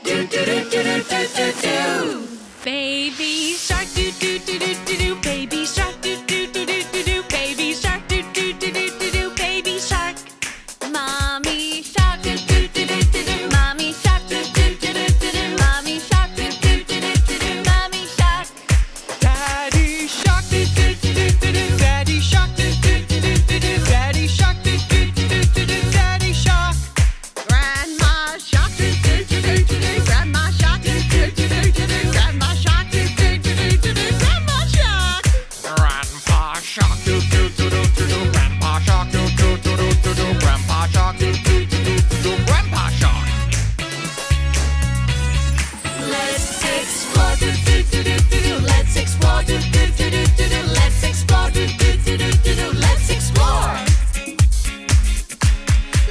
Do do do do do do do do. Baby shark, do do do do do do. Baby shark, do do do do do do. Baby shark, do do do do do do. Baby shark. Mommy shark, do do do do do do. Mommy shark, do do do do do do. Mommy shark, do do do do do do. Mommy shark. Daddy shark, do do do do do do. Daddy shark, do do do do do do. Daddy shark, do do do do do do. Daddy shark. Grandma shark, do do do do do do. Grandma shark, do do do do do do. Grandma shark, do do do do do do. Grandma shark. Grandpa shark, do do do do do do. Grandpa shark, do do do do do do. Grandpa shark, do do do do do do. Grandpa shark. Let's explore, do do do do do do. Let's explore, do do do do do do. Let's explore, do do do do do do. Let's explore.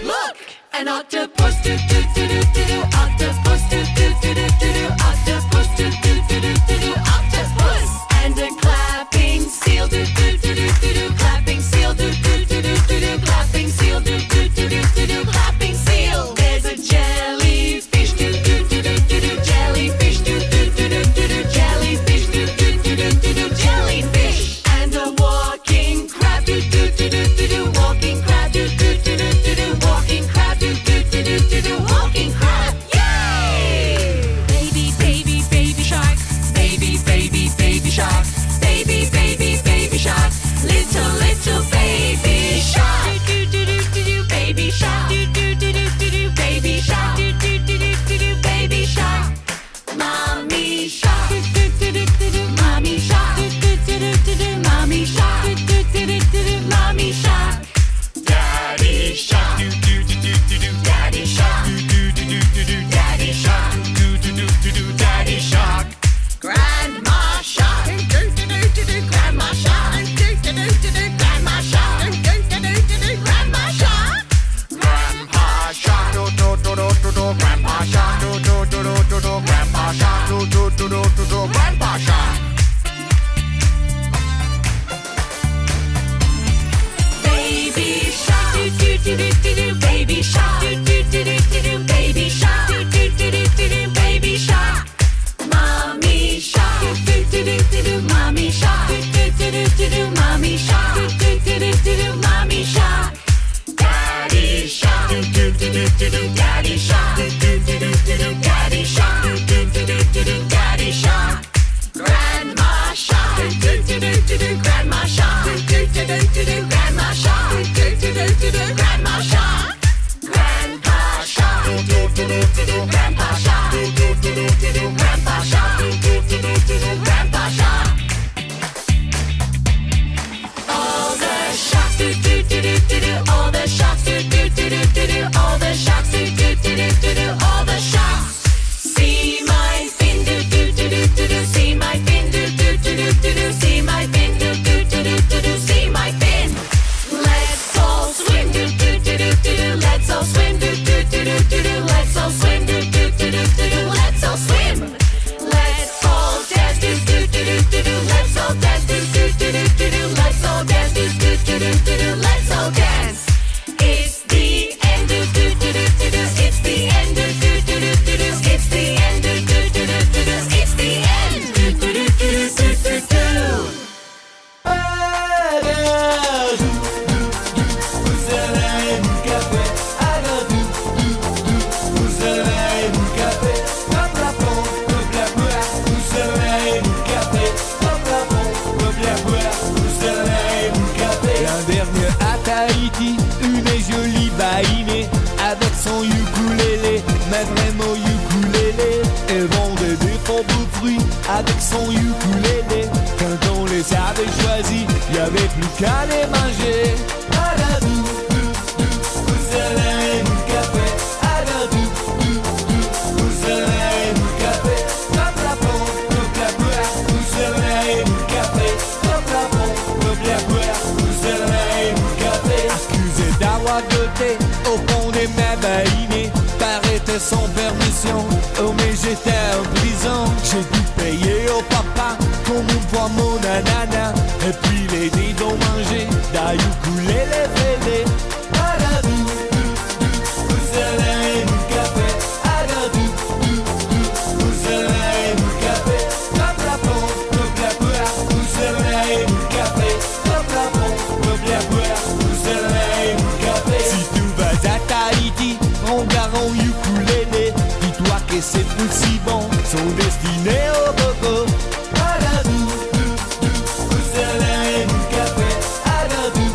Look, an octopus, do do do do do do. Octopus, do do do do do do. Octopus, do do do do do do. Octopus, and a clapping seal, do do do do do do. Clapping seal, do do do do do do. Clapping seal, do do do do do do. Clapping seal. There's a jellyfish, do do do do do do. Jellyfish, do do do do do do. Jellyfish, do do do do do do. Jellyfish, and a walking crab, do do do do do do. Walking crab, do do do do do do. Walking crab, do do do do do do. Walking crab, yay! Baby, baby, baby shark. Baby, baby, baby shark. Baby, baby, baby shark. Little, little baby shark. Do do do do do. Baby shark. Do do do do do do. Baby shark. Do do do do do do. Baby shark. Mommy shark. Do do do do do do. Mommy shark. Do do do do do do. Mommy shark. Do do do do do do. Mommy shark. Daddy shark, do do do do do do. Daddy shark. Do do do do do do. Daddy shark. Do do do do do. Daddy shark. Grandma shark, do do do do do. Grandma shark, do do do do do. Grandma shark, do do do do do. Grandma shark. Grandpa shark, do do do do do do. Grandpa shark, do do do do do do. Grandpa shark, do do do do do do. Grandpa shark. Baby shark, do do do do do do. Baby shark, do do do do do do. Baby shark, do do do do do do. Baby shark. Mommy shark, do do do do do do. Mommy shark, do do do do do do. Mommy shark, do do do do do do. Mommy shark. Daddy shark, do do do do do do. Daddy shark, do do do do do do. Daddy shark, do do do do do do. Daddy shark. Grandma shark, do do do do do do. Grandma shark, do do do do do do. Grandma shark, do do do do do do. Grandma shark. Grandpa shark, do do do do do do. Grandpa shark, do do do do do do. Grandpa shark, do do do do do do. Grandpa shark. All the sharks do do do do do do. All the sharks do do do do do do. All the sharks do do do do do do. All the sharks. See my fin, do do do do do do. See my fin, do do do do do do. See my fin, do do do do do do. See my fin. Let's all swim, do do do do do do. Let's all swim, do do do do do do. Let's all swim, do do do do do do. Let's all swim. Let's all dance, do do do do do do. Let's all dance, do do do do do do. Let's all dance, do do do do do do. Let's all dance. It's the end, do do do do do do. It's the end, do do do do do do. It's the end, do do do do do do. It's the end, do do do do do do do. Une jolie baïnée avec son ukulélé, mais vraiment ukulélé. Elle vendait des faux fruits avec son ukulélé. Quand on les avait choisis, y avait plus qu'à les manger. Agadou, vous allez mon café. Agadou, vous allez mon café. Top la pompe, top la boire, vous allez mon café. Top la pompe, top la boire, vous allez mon café. Accusé d'avoir doté au fond des mains baïnées, paraît sans permission. Oh mais j'étais en prison. J'ai dû payer au papa comme une fois mon nanana. Et puis les nids ont mangé d'ayukulélé félé. Agadou, vous allez mon café. Agadou, tous si bons sont destinés au bobo. Agadou, vous allez mon café. Agadou,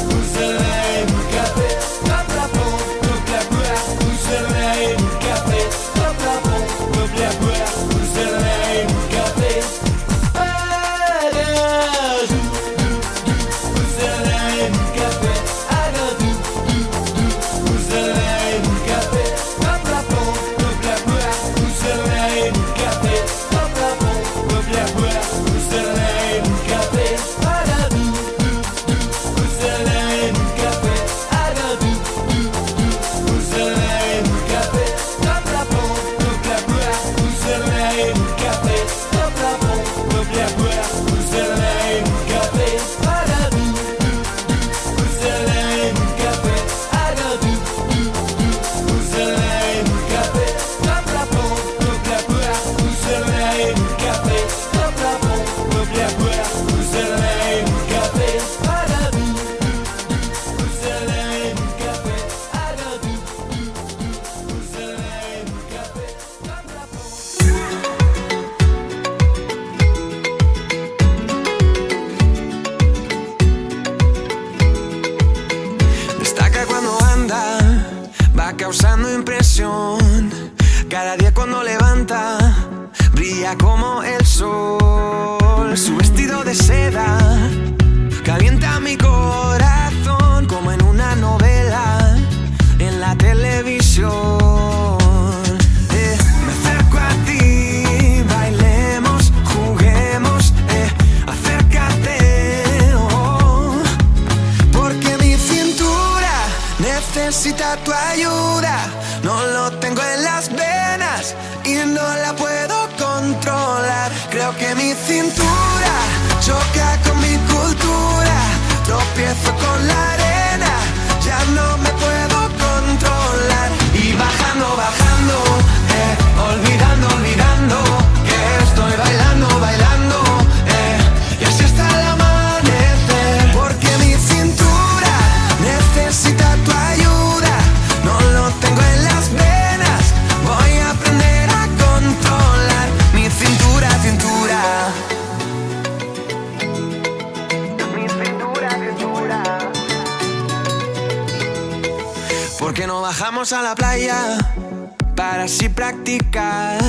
vous allez mon café. Hop la pompe, hop la boire, vous allez mon café. Hop la pompe, hop la boire, vous allez mon café. Agadou, vous allez mon café. Agadou, vous allez mon café. Hop la pompe, hop la boire, vous allez mon café. Hop la pompe, hop la boire, vous allez mon café. Agadou, vous allez mon café. Agadou, vous allez mon café. Hop la pompe, hop la boire, vous allez mon café. Hop la pompe, hop la boire, vous allez mon café. Agadou, vous allez mon café. Agadou, vous allez mon café. Hop la pompe, hop la boire, vous allez mon café. Hop la pompe, hop la boire, vous allez mon café. Agadou, vous allez mon café. Agadou, vous allez mon café. Hop la pompe. Destaca cuando anda, va causando impresión. Cada día cuando levanta, brilla como el sol. Su vestido de seda calienta mi corazón como en una novela en la televisión. Me acerco a ti, bailemos, juguemos, acércate, oh. Porque mi cintura necesita tu ayuda. No lo tengo en las venas y no la puedo controlar. Creo que mi cintura choca con mi cultura. Tropiezo con la arena, ya no me puedo controlar. Y bajando, bajando, olvidando, olvidando que estoy bailando, bailando, y así hasta el amanecer. Porque mi cintura necesita tu ayuda. No lo tengo en las venas, voy a aprender a controlar mi cintura, cintura. Mi cintura, cintura. ¿Por qué no bajamos a la playa para así practicar?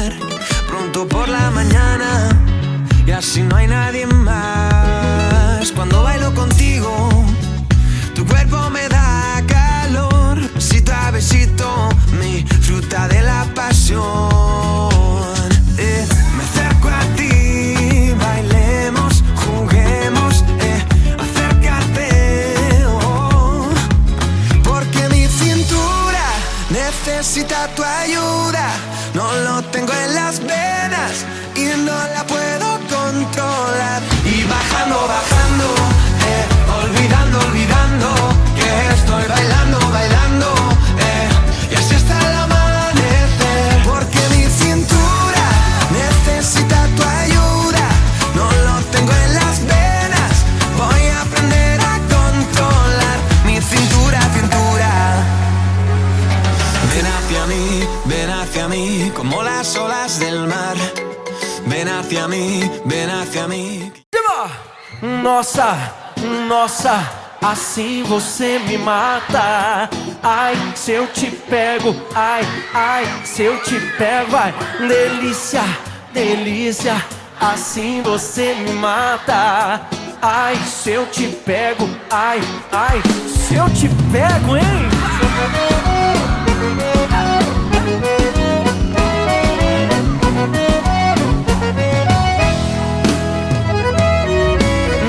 Pronto por la mañana y así no hay nadie más. Cuando bailo contigo, tu cuerpo me da calor. Besito a besito, mi fruta de la pasión. Me acerco a ti, bailemos, juguemos, acércate, oh. Porque mi cintura necesita tu ayuda. No lo tengo en las venas y no la puedo controlar. Y bajando, bajando, olvidando, olvidando que estoy bailando, bailando, y así hasta el amanecer. Porque mi cintura necesita tu ayuda. No lo tengo en las venas, voy a aprender a controlar mi cintura, cintura. Ven hacia mí, como las olas del mar. Ven hacia mí, ven hacia mí. Nossa, nossa, assim você me mata. Ai, se eu te pego, ai, ai, se eu te pego, vai. Delícia, delícia, assim você me mata. Ai, se eu te pego, ai, ai, se eu te pego, hein?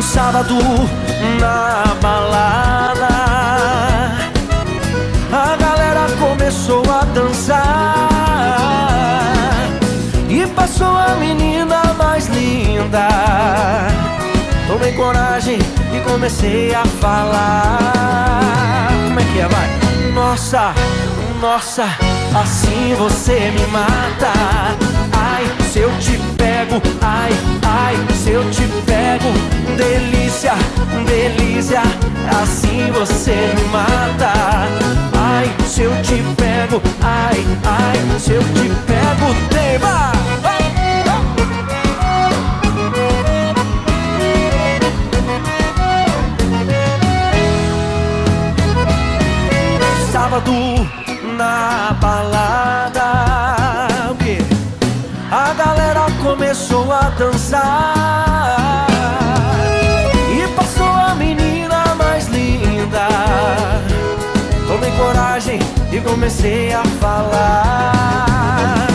Sábado na balada, a galera começou a dançar e passou a menina mais linda. Tomei coragem e comecei a falar. Como é que é, vai? Nossa, nossa, assim você me mata. Ai, se eu te pego, ai, ai, se eu te pego. Delícia, delícia, assim você me mata. Ai, se eu te pego, ai, ai, se eu te pego. dançar. E passou a menina mais linda. Tomei coragem e comecei a falar.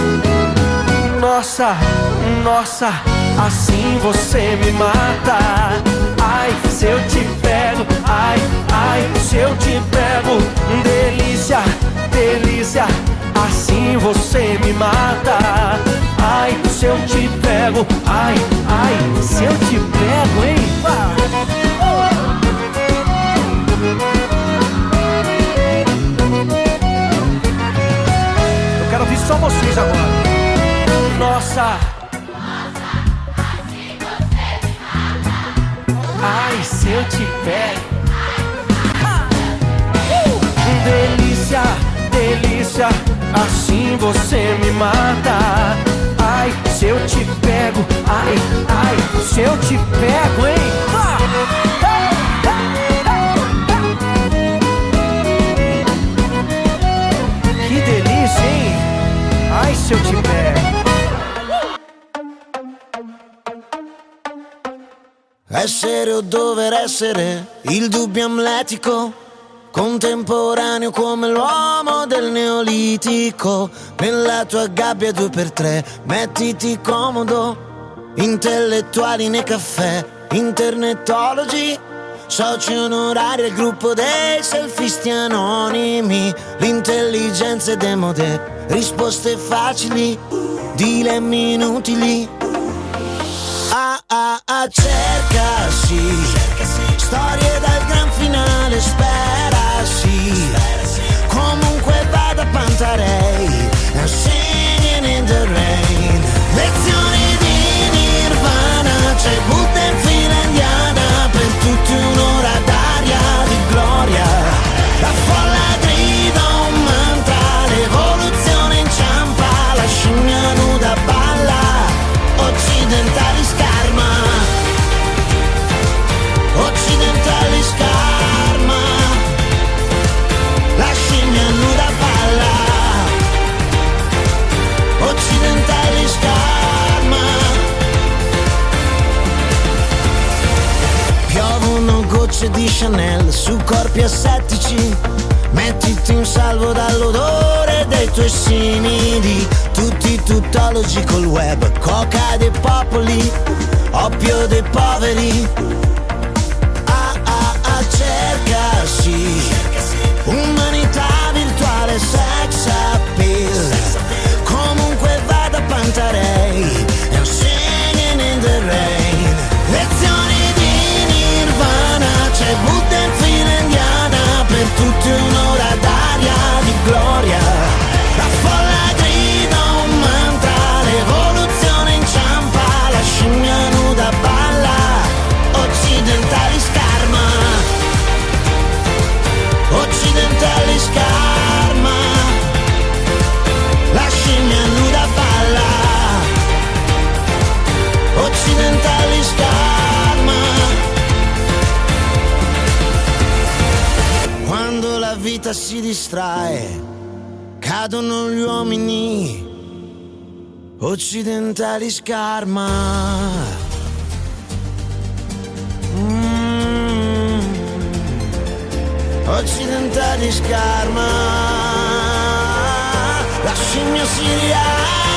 Nossa, nossa, assim você me mata. Ai, se eu te pego, ai, ai, se eu te pego. Delícia, delícia, assim você me mata. Ai, se eu te pego, ai, ai, se eu te pego, hein? Eu quero ouvir só vocês agora. Nossa, ai, se eu te pego. Delícia, delícia, assim você me mata. Ai, se eu te pego, ai, ai, se eu te pego, hein? Que delícia, hein? Ai, se eu te pego. Essere o dover essere, il dubbio amletico, contemporaneo come l'uomo del neolitico. Nella tua gabbia 2x3, mettiti comodo, intellettuali nei caffè, internetologi, soci onorari al gruppo dei selfisti anonimi. L'intelligenza è demode, risposte facili, dilemmi inutili. Cercasi, storie dal gran finale, sperasi. Comunque vada Pantarei, and singing in the rain. Lezioni di Nirvana, c'è Buddha in fila indiana, per tutti un'ora d'aria di gloria. La folla grida un mantra, l'evoluzione inciampa, la scimmia nuda balla, occidentali scarma, occidentali scarma, la scimmia nuda balla, occidentali scarma. Piovono gocce di Chanel su corpi assettici, mettiti in salvo dall'odore dei tuoi simili. Tutti tuttologi col web, coca dei popoli, oppio dei poveri. Cercasi, umanità virtuale, sex appeal. Comunque vada Pantarei, and singing in the rain. Lezioni di Nirvana, c'è Buddha in fila indiana, per tutti un'ora d'aria di gloria. La folla grida un mantra, l'evoluzione inciampa, la scimmia nuda balla, occidentali scarma, occidentali scarma, la scimmia nuda balla, occidentali scarma. Quando la vita si distrae, cadono gli uomini, occidentali scarma. Occidentali scarma, la scimmia si rialza.